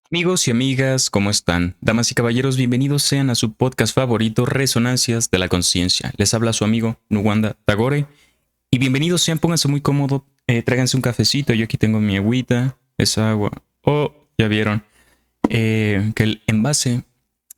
Amigos y amigas, ¿cómo están? Damas y caballeros, bienvenidos sean a su podcast favorito, Resonancias de la Conciencia. Les habla su amigo Nuwanda Tagore. Y bienvenidos sean, pónganse muy cómodos, tráiganse un cafecito. Yo aquí tengo mi agüita, esa agua. Oh, ya vieron, que el envase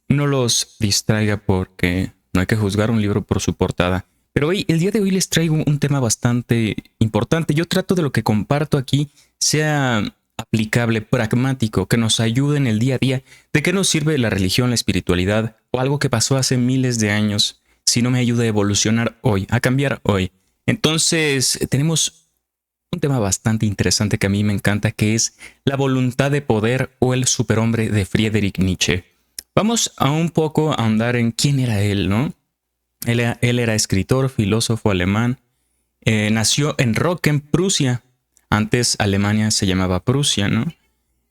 no los distraiga porque no hay que juzgar un libro por su portada. Pero hoy, el día de hoy les traigo un tema bastante importante. Yo trato de lo que comparto aquí sea aplicable, pragmático, que nos ayude en el día a día. ¿De qué nos sirve la religión, la espiritualidad o algo que pasó hace miles de años si no me ayuda a evolucionar hoy, a cambiar hoy? Entonces, tenemos un tema bastante interesante que a mí me encanta, que es la voluntad de poder o el superhombre de Friedrich Nietzsche. Vamos a un poco a ahondar en quién era él, ¿no? Él era escritor, filósofo alemán. Nació en Rocken, Prusia. Antes Alemania se llamaba Prusia, ¿no?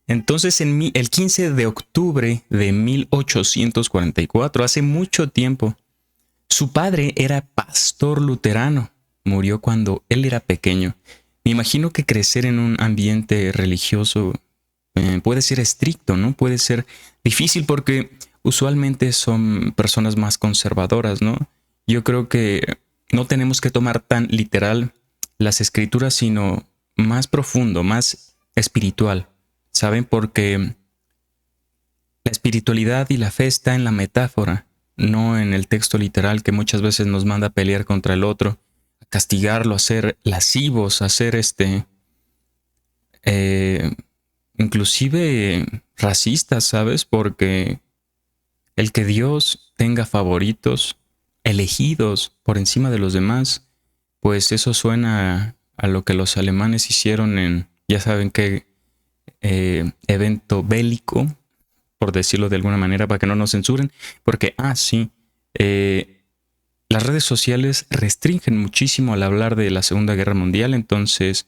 Entonces, el 15 de octubre de 1844, hace mucho tiempo, su padre era pastor luterano. Murió cuando él era pequeño. Me imagino que crecer en un ambiente religioso puede ser estricto, ¿no? Puede ser difícil porque usualmente son personas más conservadoras, ¿no? Yo creo que no tenemos que tomar tan literal las escrituras, sino más profundo, más espiritual, ¿saben? Porque la espiritualidad y la fe está en la metáfora, no en el texto literal que muchas veces nos manda a pelear contra el otro, a castigarlo, a ser lascivos, a ser eh, inclusive racistas, ¿sabes? Porque el que Dios tenga favoritos, elegidos por encima de los demás, pues eso suena a lo que los alemanes hicieron en, ya saben qué, evento bélico, por decirlo de alguna manera, para que no nos censuren, porque, sí, eh, las redes sociales restringen muchísimo al hablar de la Segunda Guerra Mundial, entonces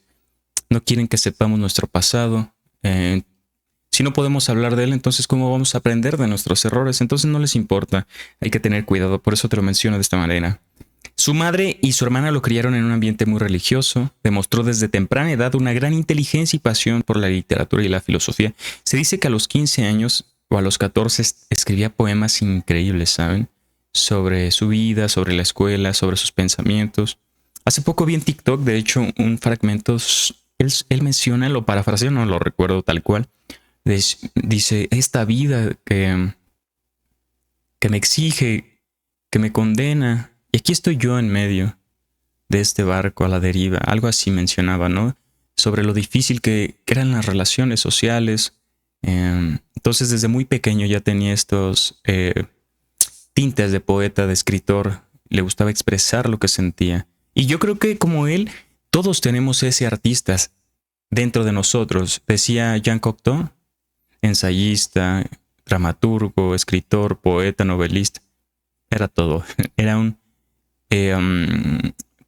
no quieren que sepamos nuestro pasado. Si no podemos hablar de él, entonces ¿cómo vamos a aprender de nuestros errores? Entonces no les importa, hay que tener cuidado, por eso te lo menciono de esta manera. Su madre y su hermana lo criaron en un ambiente muy religioso, demostró desde temprana edad una gran inteligencia y pasión por la literatura y la filosofía. Se dice que a los 15 años o a los 14 escribía poemas increíbles, ¿saben? Sobre su vida, sobre la escuela, sobre sus pensamientos. Hace poco vi en TikTok, de hecho, un fragmento, él menciona, lo parafraseo, no lo recuerdo tal cual, dice, esta vida que me exige, que me condena, y aquí estoy yo en medio de este barco a la deriva, algo así mencionaba, ¿no? Sobre lo difícil que eran las relaciones sociales. Entonces desde muy pequeño ya tenía estos tintes de poeta, de escritor, le gustaba expresar lo que sentía. Y yo creo que como él, todos tenemos ese artista dentro de nosotros. Decía Jean Cocteau, ensayista, dramaturgo, escritor, poeta, novelista, era todo. Era un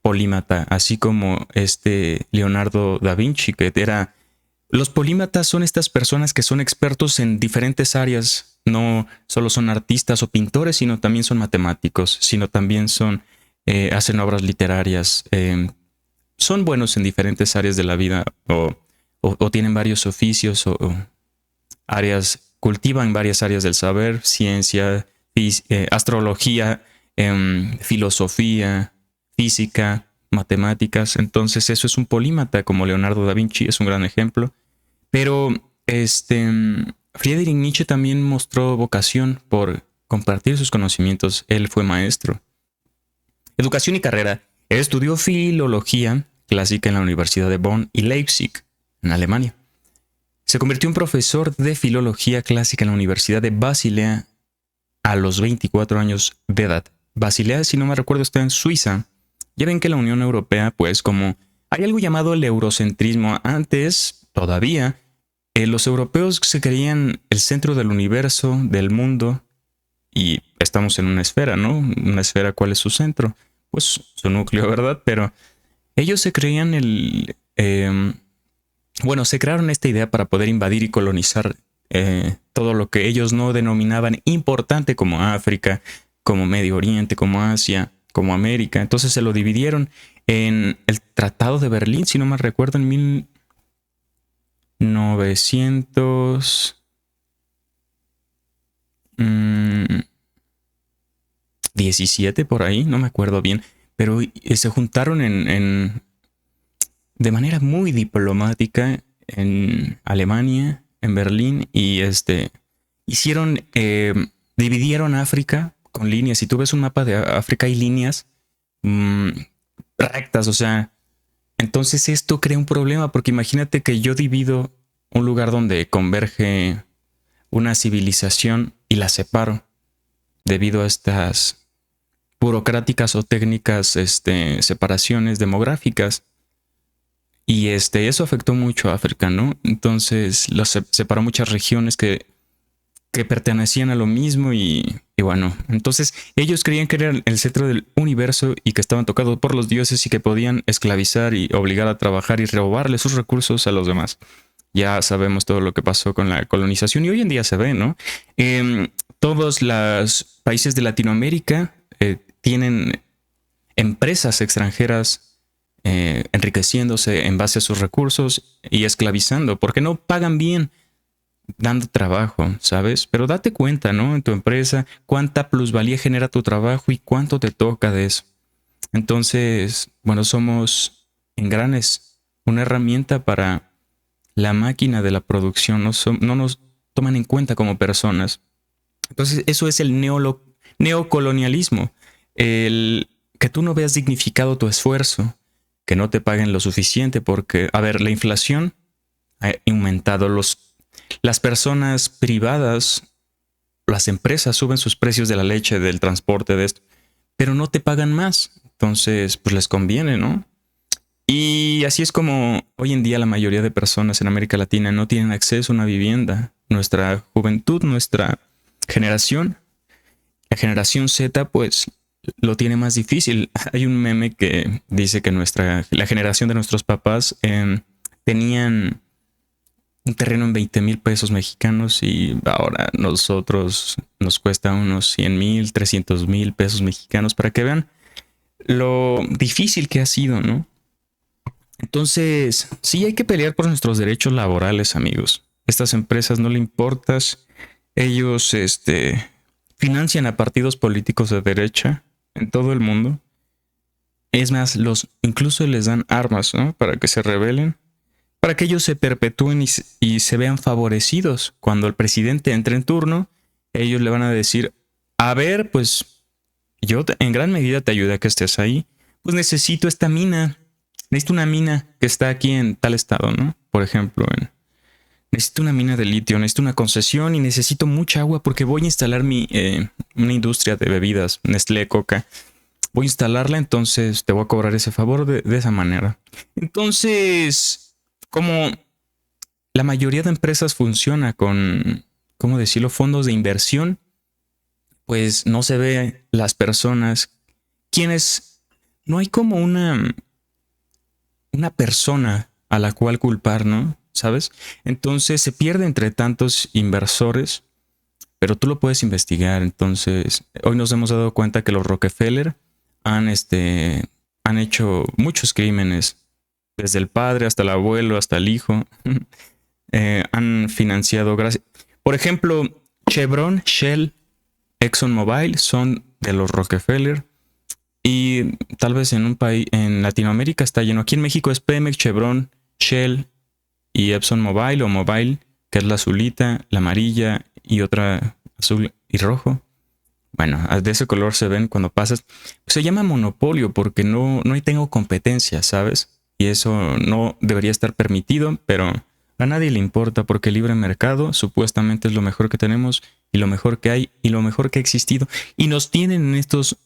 polímata, así como este Leonardo da Vinci, que era... Los polímatas son estas personas que son expertos en diferentes áreas, no solo son artistas o pintores, sino también son matemáticos, sino también son, hacen obras literarias, son buenos en diferentes áreas de la vida o tienen varios oficios o áreas, cultivan varias áreas del saber, ciencia, astrología, filosofía, física, matemáticas. Entonces eso es un polímata, como Leonardo da Vinci es un gran ejemplo. Pero Friedrich Nietzsche también mostró vocación por compartir sus conocimientos. Él fue maestro. Educación y carrera. Él estudió filología clásica en la Universidad de Bonn y Leipzig, en Alemania. Se convirtió en profesor de filología clásica en la Universidad de Basilea a los 24 años de edad. Basilea, si no me recuerdo, está en Suiza. Ya ven que la Unión Europea, pues como hay algo llamado el eurocentrismo. Antes, todavía, los europeos se creían el centro del universo, del mundo, y estamos en una esfera, ¿no? Una esfera, ¿cuál es su centro? Pues su núcleo, ¿verdad? Pero ellos se creían bueno, se crearon esta idea para poder invadir y colonizar todo lo que ellos no denominaban importante, como África, como Medio Oriente, como Asia, como América. Entonces se lo dividieron en el Tratado de Berlín, si no me recuerdo, en 1900... mm, 17 por ahí, no me acuerdo bien, pero se juntaron de manera muy diplomática en Alemania, en Berlín, y hicieron, dividieron África con líneas. Si tú ves un mapa de África, hay líneas mm, rectas, o sea, entonces esto crea un problema, porque imagínate que yo divido un lugar donde converge una civilización y la separo debido a estas burocráticas o técnicas separaciones demográficas. Y eso afectó mucho a África, ¿no? Entonces los separó muchas regiones que pertenecían a lo mismo y bueno, entonces ellos creían que eran el centro del universo y que estaban tocados por los dioses y que podían esclavizar y obligar a trabajar y robarle sus recursos a los demás. Ya sabemos todo lo que pasó con la colonización y hoy en día se ve, ¿no? Todos los países de Latinoamérica tienen empresas extranjeras enriqueciéndose en base a sus recursos y esclavizando, porque no pagan bien dando trabajo, ¿sabes? Pero date cuenta, ¿no? En tu empresa, cuánta plusvalía genera tu trabajo y cuánto te toca de eso. Entonces, bueno, somos engranes, una herramienta para la máquina de la producción, no nos toman en cuenta como personas. Entonces, eso es el neocolonialismo, el que tú no veas dignificado tu esfuerzo, que no te paguen lo suficiente, porque, a ver, la inflación ha aumentado, las personas privadas, las empresas suben sus precios de la leche, del transporte, de esto, pero no te pagan más. Entonces, pues les conviene, ¿no? Y así es como hoy en día la mayoría de personas en América Latina no tienen acceso a una vivienda. Nuestra juventud, nuestra generación, la generación Z, pues lo tiene más difícil. Hay un meme que dice que la generación de nuestros papás tenían un terreno en 20,000 pesos mexicanos y ahora nosotros nos cuesta unos 100,000, 300,000 pesos mexicanos, para que vean lo difícil que ha sido, ¿no? Entonces, sí hay que pelear por nuestros derechos laborales, amigos. Estas empresas no le importas. Ellos, financian a partidos políticos de derecha en todo el mundo. Es más, incluso les dan armas, ¿no? Para que se rebelen, para que ellos se perpetúen y se vean favorecidos. Cuando el presidente entre en turno, ellos le van a decir, a ver, pues yo en gran medida te ayudé a que estés ahí. Pues necesito esta mina. Necesito una mina que está aquí en tal estado, ¿no? Por ejemplo, necesito una mina de litio, necesito una concesión y necesito mucha agua porque voy a instalar una industria de bebidas, Nestlé, Coca. Voy a instalarla, entonces te voy a cobrar ese favor de esa manera. Entonces, como la mayoría de empresas funciona con, ¿cómo decirlo?, fondos de inversión, pues no se ve las personas, quienes, no hay como una persona a la cual culpar, ¿no? ¿Sabes? Entonces se pierde entre tantos inversores, pero tú lo puedes investigar. Entonces, hoy nos hemos dado cuenta que los Rockefeller han hecho muchos crímenes, desde el padre hasta el abuelo, hasta el hijo. Han financiado, por ejemplo, Chevron, Shell, ExxonMobil son de los Rockefeller. Y tal vez en un país, en Latinoamérica está lleno. Aquí en México es Pemex, Chevron, Shell y ExxonMobil o Mobil, que es la azulita, la amarilla y otra azul y rojo. Bueno, de ese color se ven cuando pasas. Pues se llama monopolio porque no tengo competencia, ¿sabes? Y eso no debería estar permitido, pero a nadie le importa porque el libre mercado supuestamente es lo mejor que tenemos y lo mejor que hay y lo mejor que ha existido. Y nos tienen en estos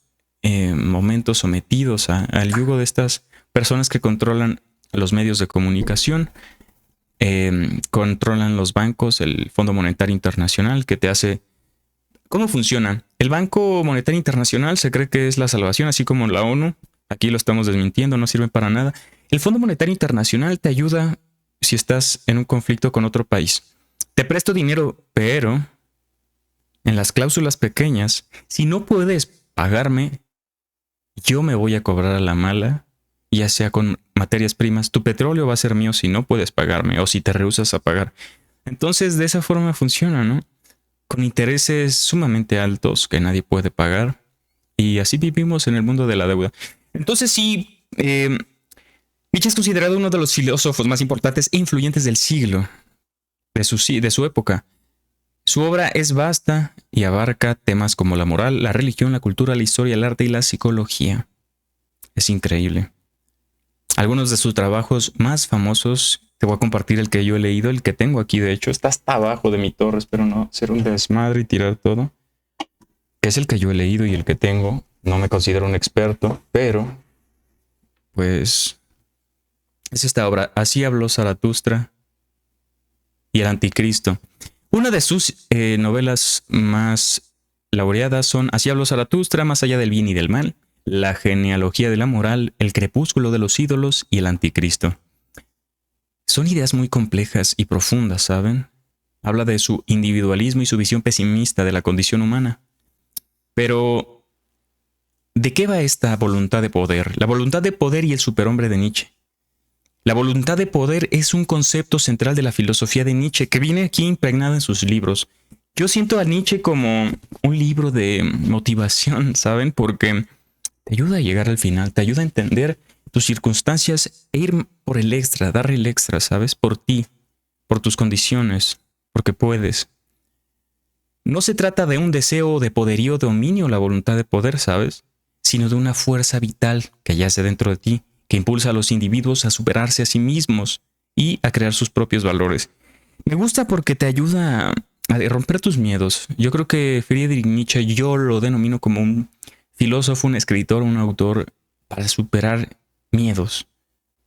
momentos sometidos al yugo de estas personas que controlan los medios de comunicación, controlan los bancos, el Fondo Monetario Internacional, que te hace... ¿Cómo funciona? El Banco Monetario Internacional se cree que es la salvación, así como la ONU. Aquí lo estamos desmintiendo, no sirve para nada. El Fondo Monetario Internacional te ayuda si estás en un conflicto con otro país. Te presto dinero, pero en las cláusulas pequeñas, si no puedes pagarme, yo me voy a cobrar a la mala, ya sea con materias primas. Tu petróleo va a ser mío si no puedes pagarme o si te rehusas a pagar. Entonces, de esa forma funciona, ¿no? con intereses sumamente altos que nadie puede pagar. Y así vivimos en el mundo de la deuda. Entonces sí, Nietzsche es considerado uno de los filósofos más importantes e influyentes del siglo, de su época. Su obra es vasta y abarca temas como la moral, la religión, la cultura, la historia, el arte y la psicología. Es increíble. Algunos de sus trabajos más famosos, te voy a compartir el que yo he leído, el que tengo aquí de hecho, está hasta abajo de mi torre, espero no hacer un desmadre y tirar todo. Es el que yo he leído y el que tengo. No me considero un experto, pero pues es esta obra. Así habló Zaratustra y el Anticristo. Una de sus novelas más laureadas son Así habló Zaratustra, Más allá del bien y del mal, La genealogía de la moral, El crepúsculo de los ídolos y El Anticristo. Son ideas muy complejas y profundas, ¿saben? Habla de su individualismo y su visión pesimista de la condición humana. Pero, ¿de qué va esta voluntad de poder? La voluntad de poder y el superhombre de Nietzsche. La voluntad de poder es un concepto central de la filosofía de Nietzsche que viene aquí impregnada en sus libros. Yo siento a Nietzsche como un libro de motivación, ¿saben? Porque te ayuda a llegar al final, te ayuda a entender tus circunstancias e ir por el extra, dar el extra, ¿sabes? Por ti, por tus condiciones, porque puedes. No se trata de un deseo de poderío o dominio, la voluntad de poder, ¿sabes? Sino de una fuerza vital que yace dentro de ti, que impulsa a los individuos a superarse a sí mismos y a crear sus propios valores. Me gusta porque te ayuda a romper tus miedos. Yo creo que Friedrich Nietzsche yo lo denomino como un filósofo, un escritor, un autor para superar miedos,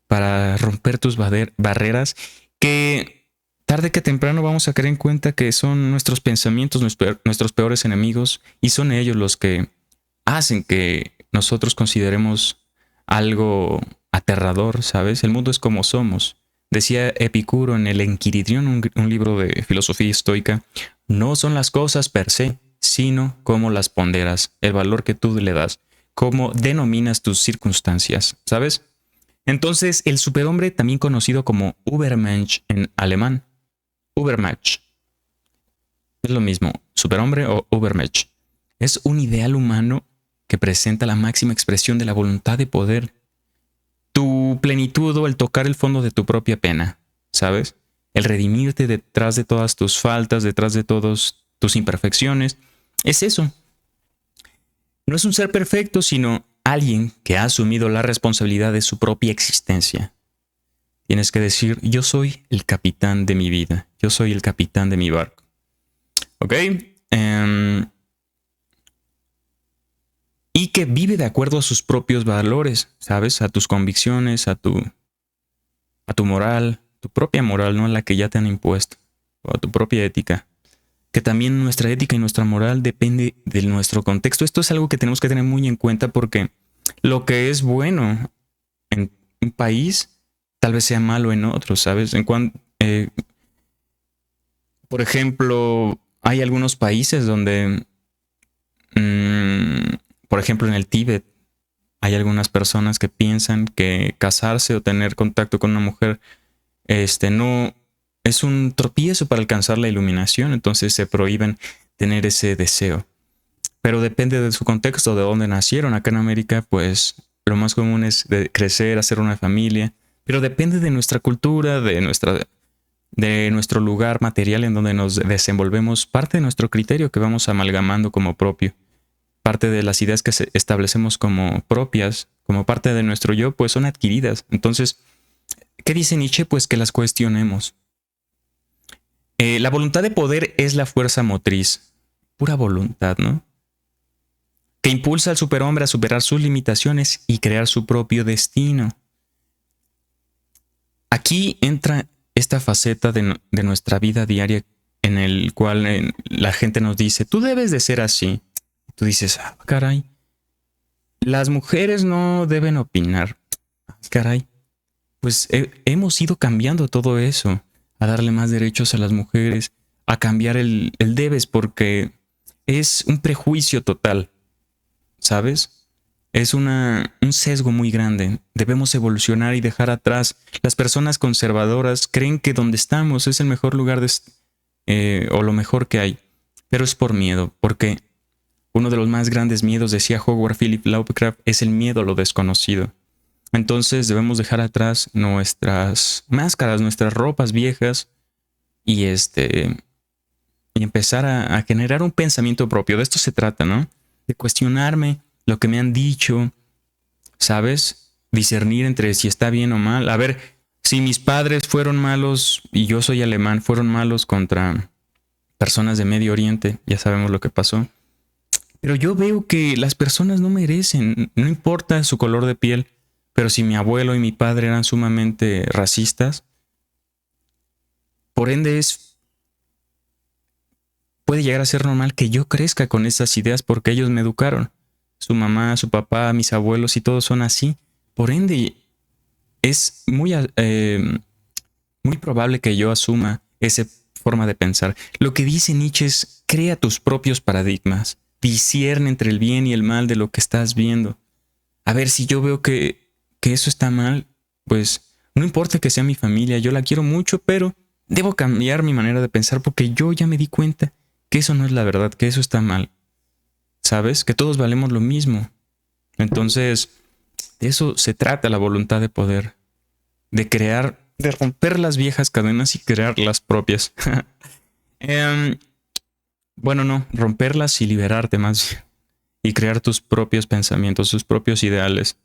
para romper tus barreras que tarde que temprano vamos a caer en cuenta que son nuestros pensamientos, nuestros peores enemigos y son ellos los que hacen que nosotros consideremos algo aterrador, ¿sabes? El mundo es como somos. Decía Epicuro en el Enquiridión, un libro de filosofía estoica, no son las cosas per se, sino cómo las ponderas, el valor que tú le das, cómo denominas tus circunstancias, ¿sabes? Entonces, el superhombre, también conocido como Übermensch en alemán, Übermensch, es lo mismo, superhombre o Übermensch, es un ideal humano que presenta la máxima expresión de la voluntad de poder, tu plenitud o el tocar el fondo de tu propia pena, ¿sabes? El redimirte detrás de todas tus faltas, detrás de todas tus imperfecciones, es eso. No es un ser perfecto, sino alguien que ha asumido la responsabilidad de su propia existencia. Tienes que decir, yo soy el capitán de mi vida, yo soy el capitán de mi barco. ¿Ok? Y que vive de acuerdo a sus propios valores, ¿sabes? A tus convicciones, a tu moral, tu propia moral, no a la que ya te han impuesto, o a tu propia ética. Que también nuestra ética y nuestra moral depende de nuestro contexto. Esto es algo que tenemos que tener muy en cuenta porque lo que es bueno en un país tal vez sea malo en otro, ¿sabes? Por ejemplo, hay algunos países donde, por ejemplo, en el Tíbet, hay algunas personas que piensan que casarse o tener contacto con una mujer, no es un tropiezo para alcanzar la iluminación, entonces se prohíben tener ese deseo. Pero depende de su contexto, de dónde nacieron. Acá en América, pues lo más común es crecer, hacer una familia, pero depende de nuestra cultura, de nuestro lugar material en donde nos desenvolvemos, parte de nuestro criterio que vamos amalgamando como propio. Parte de las ideas que establecemos como propias, como parte de nuestro yo, pues son adquiridas. Entonces, ¿qué dice Nietzsche? Pues que las cuestionemos. La voluntad de poder es la fuerza motriz, pura voluntad, ¿no? Que impulsa al superhombre a superar sus limitaciones y crear su propio destino. Aquí entra esta faceta de nuestra vida diaria en el cual la gente nos dice, tú debes de ser así. Tú dices, ah, caray, las mujeres no deben opinar. Caray, pues hemos ido cambiando todo eso, a darle más derechos a las mujeres, a cambiar el debes, porque es un prejuicio total, ¿sabes? Es un sesgo muy grande. Debemos evolucionar y dejar atrás. Las personas conservadoras creen que donde estamos es el mejor lugar o lo mejor que hay. pero es por miedo, porque uno de los más grandes miedos, decía Howard Philip Lovecraft, es el miedo a lo desconocido. Entonces debemos dejar atrás nuestras máscaras, nuestras ropas viejas y y empezar a generar un pensamiento propio. De esto se trata, ¿no? De cuestionarme lo que me han dicho, ¿sabes? Discernir entre si está bien o mal. A ver, si mis padres fueron malos y yo soy alemán, fueron malos contra personas de Medio Oriente, ya sabemos lo que pasó. Pero yo veo que las personas no merecen, no importa su color de piel, pero si mi abuelo y mi padre eran sumamente racistas, por ende puede llegar a ser normal que yo crezca con esas ideas porque ellos me educaron. Su mamá, su papá, mis abuelos y todos son así. Por ende, es muy probable que yo asuma esa forma de pensar. Lo que dice Nietzsche es, crea tus propios paradigmas. Discierne entre el bien y el mal de lo que estás viendo. A ver, si yo veo que eso está mal, pues no importa que sea mi familia, yo la quiero mucho, pero debo cambiar mi manera de pensar porque yo ya me di cuenta que eso no es la verdad, que eso está mal. ¿Sabes? Que todos valemos lo mismo. Entonces, de eso se trata la voluntad de poder. De crear, de romper las viejas cadenas y crear las propias. Bueno, no, romperlas y liberarte más bien. Y crear tus propios pensamientos, tus propios ideales.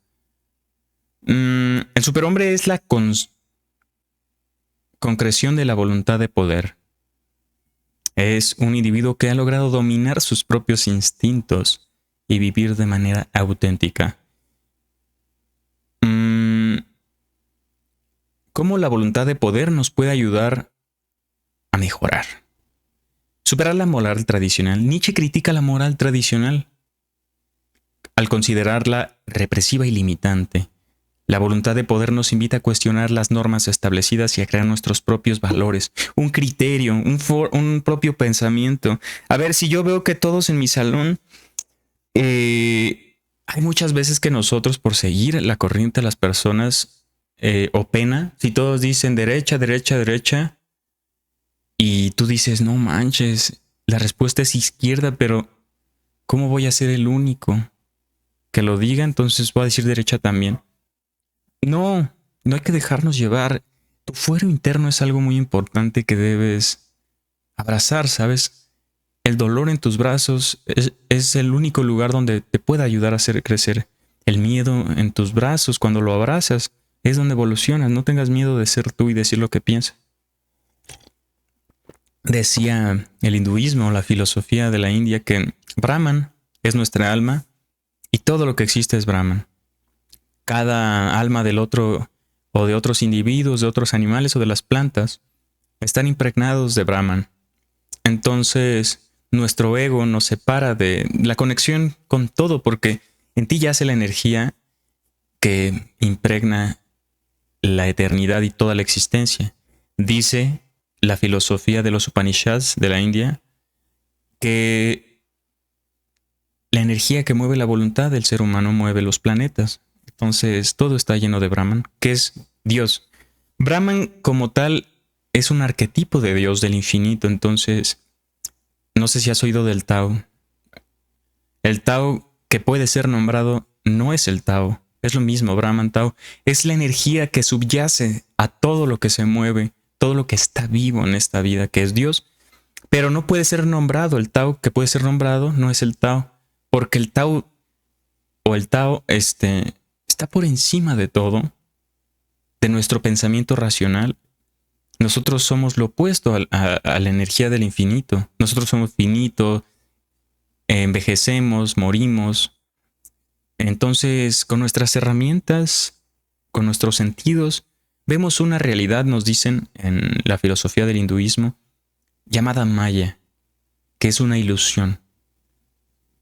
El superhombre es la concreción de la voluntad de poder. Es un individuo que ha logrado dominar sus propios instintos y vivir de manera auténtica. ¿Cómo la voluntad de poder nos puede ayudar a mejorar? Superar la moral tradicional. Nietzsche critica la moral tradicional al considerarla represiva y limitante. La voluntad de poder nos invita a cuestionar las normas establecidas y a crear nuestros propios valores, un criterio, un propio pensamiento. A ver, si yo veo que todos en mi salón, hay muchas veces que nosotros, por seguir la corriente de las personas, o pena, si todos dicen derecha, derecha, derecha, y tú dices, no manches, la respuesta es izquierda, pero ¿cómo voy a ser el único que lo diga? Entonces voy a decir derecha también. No hay que dejarnos llevar. Tu fuero interno es algo muy importante que debes abrazar, ¿sabes? El dolor en tus brazos es el único lugar donde te puede ayudar a hacer crecer. El miedo en tus brazos, cuando lo abrazas, es donde evolucionas. No tengas miedo de ser tú y decir lo que piensas. Decía el hinduismo, la filosofía de la India, que Brahman es nuestra alma y todo lo que existe es Brahman. Cada alma del otro o de otros individuos, de otros animales o de las plantas están impregnados de Brahman. Entonces, nuestro ego nos separa de la conexión con todo porque en ti yace la energía que impregna la eternidad y toda la existencia. Dice la filosofía de los Upanishads de la India que la energía que mueve la voluntad del ser humano mueve los planetas. Entonces, todo está lleno de Brahman, que es Dios. Brahman, como tal, es un arquetipo de Dios del infinito. Entonces, no sé si has oído del Tao. El Tao que puede ser nombrado no es el Tao. Es lo mismo, Brahman, Tao. Es la energía que subyace a todo lo que se mueve, todo lo que está vivo en esta vida, que es Dios. Pero no puede ser nombrado. El Tao que puede ser nombrado no es el Tao. Porque el Tao o el Tao está por encima de todo, de nuestro pensamiento racional. Nosotros somos lo opuesto a la energía del infinito. Nosotros somos finitos, envejecemos, morimos. Entonces, con nuestras herramientas, con nuestros sentidos, vemos una realidad, nos dicen en la filosofía del hinduismo, llamada Maya, que es una ilusión,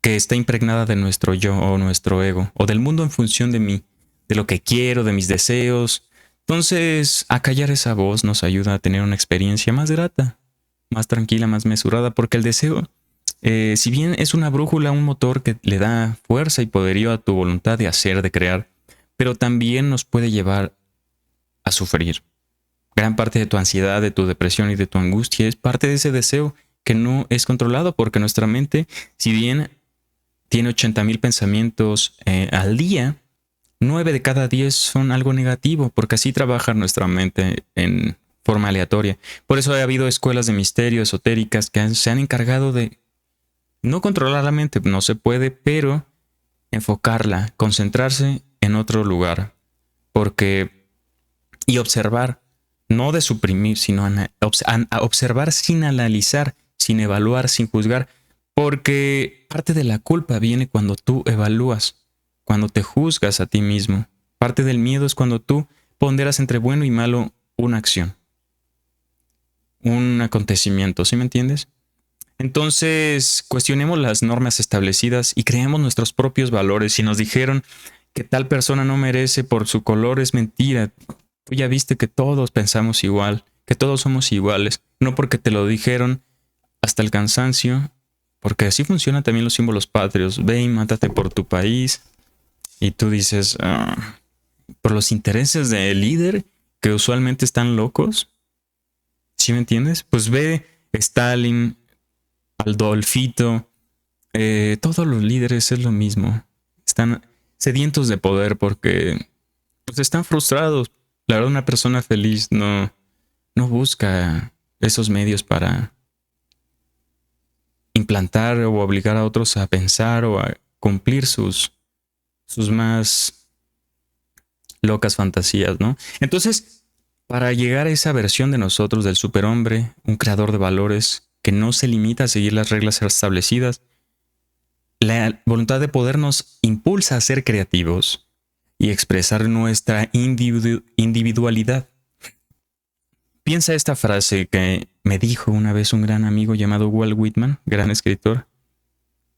que está impregnada de nuestro yo o nuestro ego, o del mundo en función de mí, de lo que quiero, de mis deseos. Entonces, acallar esa voz nos ayuda a tener una experiencia más grata, más tranquila, más mesurada, porque el deseo, si bien es una brújula, un motor que le da fuerza y poderío a tu voluntad de hacer, de crear, pero también nos puede llevar a sufrir. Gran parte de tu ansiedad, de tu depresión y de tu angustia es parte de ese deseo que no es controlado, porque nuestra mente, si bien tiene 80,000 pensamientos al día, 9 de cada 10 son algo negativo, porque así trabaja nuestra mente en forma aleatoria. Por eso ha habido escuelas de misterio esotéricas que se han encargado de no controlar la mente, no se puede, pero enfocarla, concentrarse en otro lugar, porque y observar, no de suprimir, sino observar sin analizar, sin evaluar, sin juzgar, porque parte de la culpa viene cuando tú evalúas, cuando te juzgas a ti mismo. Parte del miedo es cuando tú ponderas entre bueno y malo una acción, un acontecimiento, ¿sí me entiendes? Entonces, cuestionemos las normas establecidas y creemos nuestros propios valores. Si nos dijeron que tal persona no merece por su color, es mentira. Tú ya viste que todos pensamos igual, que todos somos iguales. No porque te lo dijeron hasta el cansancio, porque así funcionan también los símbolos patrios. Ve y mátate por tu país. Y tú dices, por los intereses del líder, que usualmente están locos. ¿Sí me entiendes? Pues ve Stalin, Adolfito, todos los líderes es lo mismo. Están sedientos de poder porque pues, están frustrados. La verdad, una persona feliz no busca esos medios para implantar o obligar a otros a pensar o a cumplir sus más locas fantasías, ¿no? Entonces, para llegar a esa versión de nosotros, del superhombre, un creador de valores que no se limita a seguir las reglas establecidas, la voluntad de poder nos impulsa a ser creativos y expresar nuestra individualidad. Piensa esta frase que me dijo una vez un gran amigo llamado Walt Whitman, gran escritor.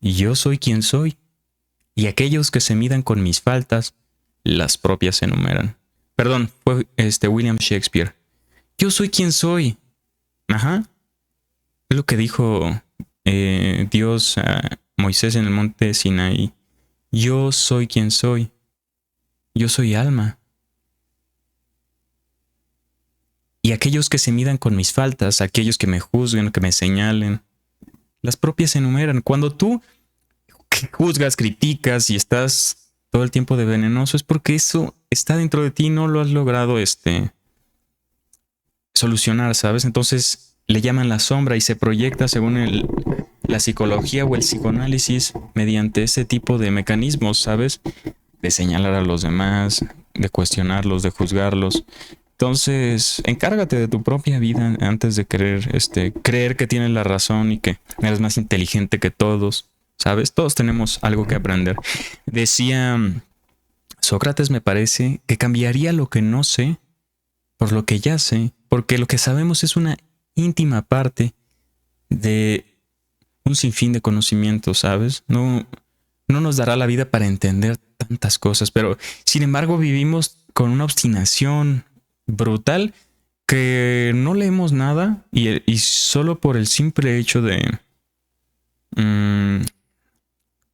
Y yo soy quien soy, y aquellos que se midan con mis faltas, las propias se enumeran. Perdón, fue William Shakespeare. Yo soy quien soy. Ajá. Es lo que dijo Dios a Moisés en el monte Sinaí. Yo soy quien soy. Yo soy alma. Y aquellos que se midan con mis faltas, aquellos que me juzguen, que me señalen, las propias se enumeran. Cuando tú juzgas, criticas y estás todo el tiempo de venenoso, es porque eso está dentro de ti y no lo has logrado solucionar, ¿sabes? Entonces le llaman la sombra y se proyecta según la psicología o el psicoanálisis mediante ese tipo de mecanismos, ¿sabes? De señalar a los demás, de cuestionarlos, de juzgarlos. Entonces, encárgate de tu propia vida antes de creer que tienes la razón y que eres más inteligente que todos, ¿sabes? Todos tenemos algo que aprender. Decía Sócrates, me parece, que cambiaría lo que no sé por lo que ya sé, porque lo que sabemos es una íntima parte de un sinfín de conocimientos, ¿sabes? No nos dará la vida para entender tantas cosas, pero sin embargo vivimos con una obstinación brutal que no leemos nada y solo por el simple hecho de...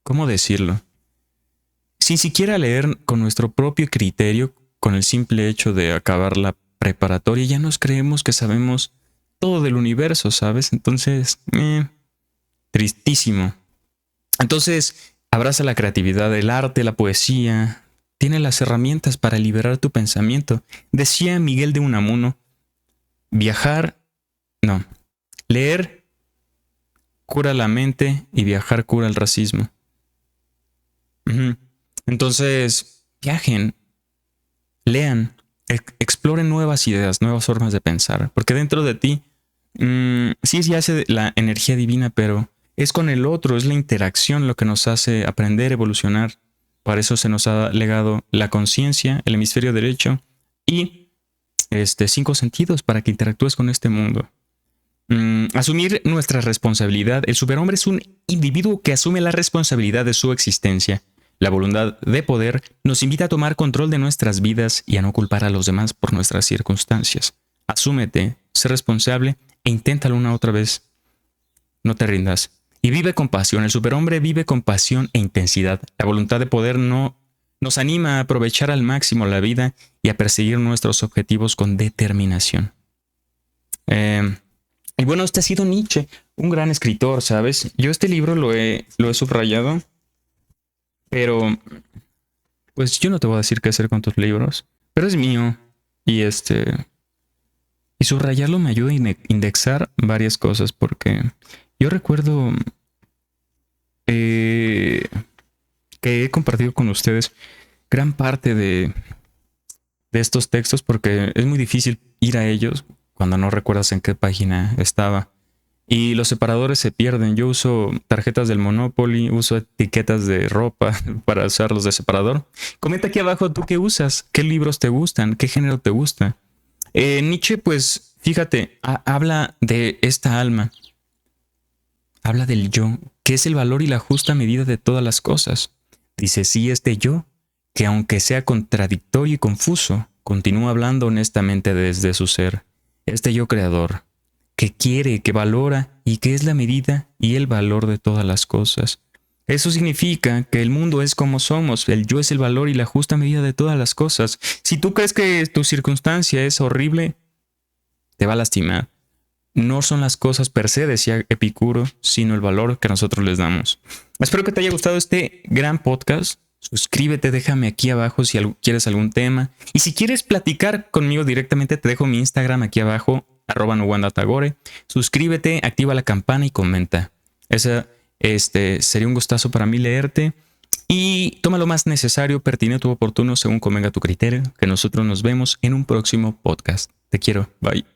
¿cómo decirlo? Sin siquiera leer con nuestro propio criterio, con el simple hecho de acabar la preparatoria, ya nos creemos que sabemos todo del universo, ¿sabes? Entonces, tristísimo. Entonces, abraza la creatividad, el arte, la poesía. Tiene las herramientas para liberar tu pensamiento. Decía Miguel de Unamuno, leer cura la mente y viajar cura el racismo. Entonces, viajen, lean, exploren nuevas ideas, nuevas formas de pensar, porque dentro de ti sí yace la energía divina, pero es con el otro, es la interacción lo que nos hace aprender, evolucionar. Para eso se nos ha legado la conciencia, el hemisferio derecho y 5 sentidos para que interactúes con este mundo. Asumir nuestra responsabilidad. El superhombre es un individuo que asume la responsabilidad de su existencia. La voluntad de poder nos invita a tomar control de nuestras vidas y a no culpar a los demás por nuestras circunstancias. Asúmete, sé responsable e inténtalo una otra vez. No te rindas. Y vive con pasión. El superhombre vive con pasión e intensidad. La voluntad de poder nos anima a aprovechar al máximo la vida y a perseguir nuestros objetivos con determinación. Y bueno, este ha sido Nietzsche, un gran escritor, ¿sabes? Yo este libro lo he subrayado, pero pues yo no te voy a decir qué hacer con tus libros, pero es mío. Y y subrayarlo me ayuda a indexar varias cosas, porque yo recuerdo eh, que he compartido con ustedes gran parte de estos textos, porque es muy difícil ir a ellos cuando no recuerdas en qué página estaba. Y los separadores se pierden. Yo uso tarjetas del Monopoly, uso etiquetas de ropa para usarlos de separador. Comenta aquí abajo tú qué usas, qué libros te gustan, qué género te gusta. Nietzsche, pues, fíjate, habla de esta alma, habla del yo, que es el valor y la justa medida de todas las cosas. Dice, sí, este yo, que aunque sea contradictorio y confuso, continúa hablando honestamente desde su ser. Este yo creador, que quiere, que valora y que es la medida y el valor de todas las cosas. Eso significa que el mundo es como somos, el yo es el valor y la justa medida de todas las cosas. Si tú crees que tu circunstancia es horrible, te va a lastimar. No son las cosas per se, decía Epicuro, sino el valor que nosotros les damos. Espero que te haya gustado este gran podcast. Suscríbete, déjame aquí abajo si quieres algún tema. Y si quieres platicar conmigo directamente, te dejo mi Instagram aquí abajo, @nuwandatagore. Suscríbete, activa la campana y comenta. Sería un gustazo para mí leerte. Y toma lo más necesario, pertinente o oportuno según convenga tu criterio, que nosotros nos vemos en un próximo podcast. Te quiero. Bye.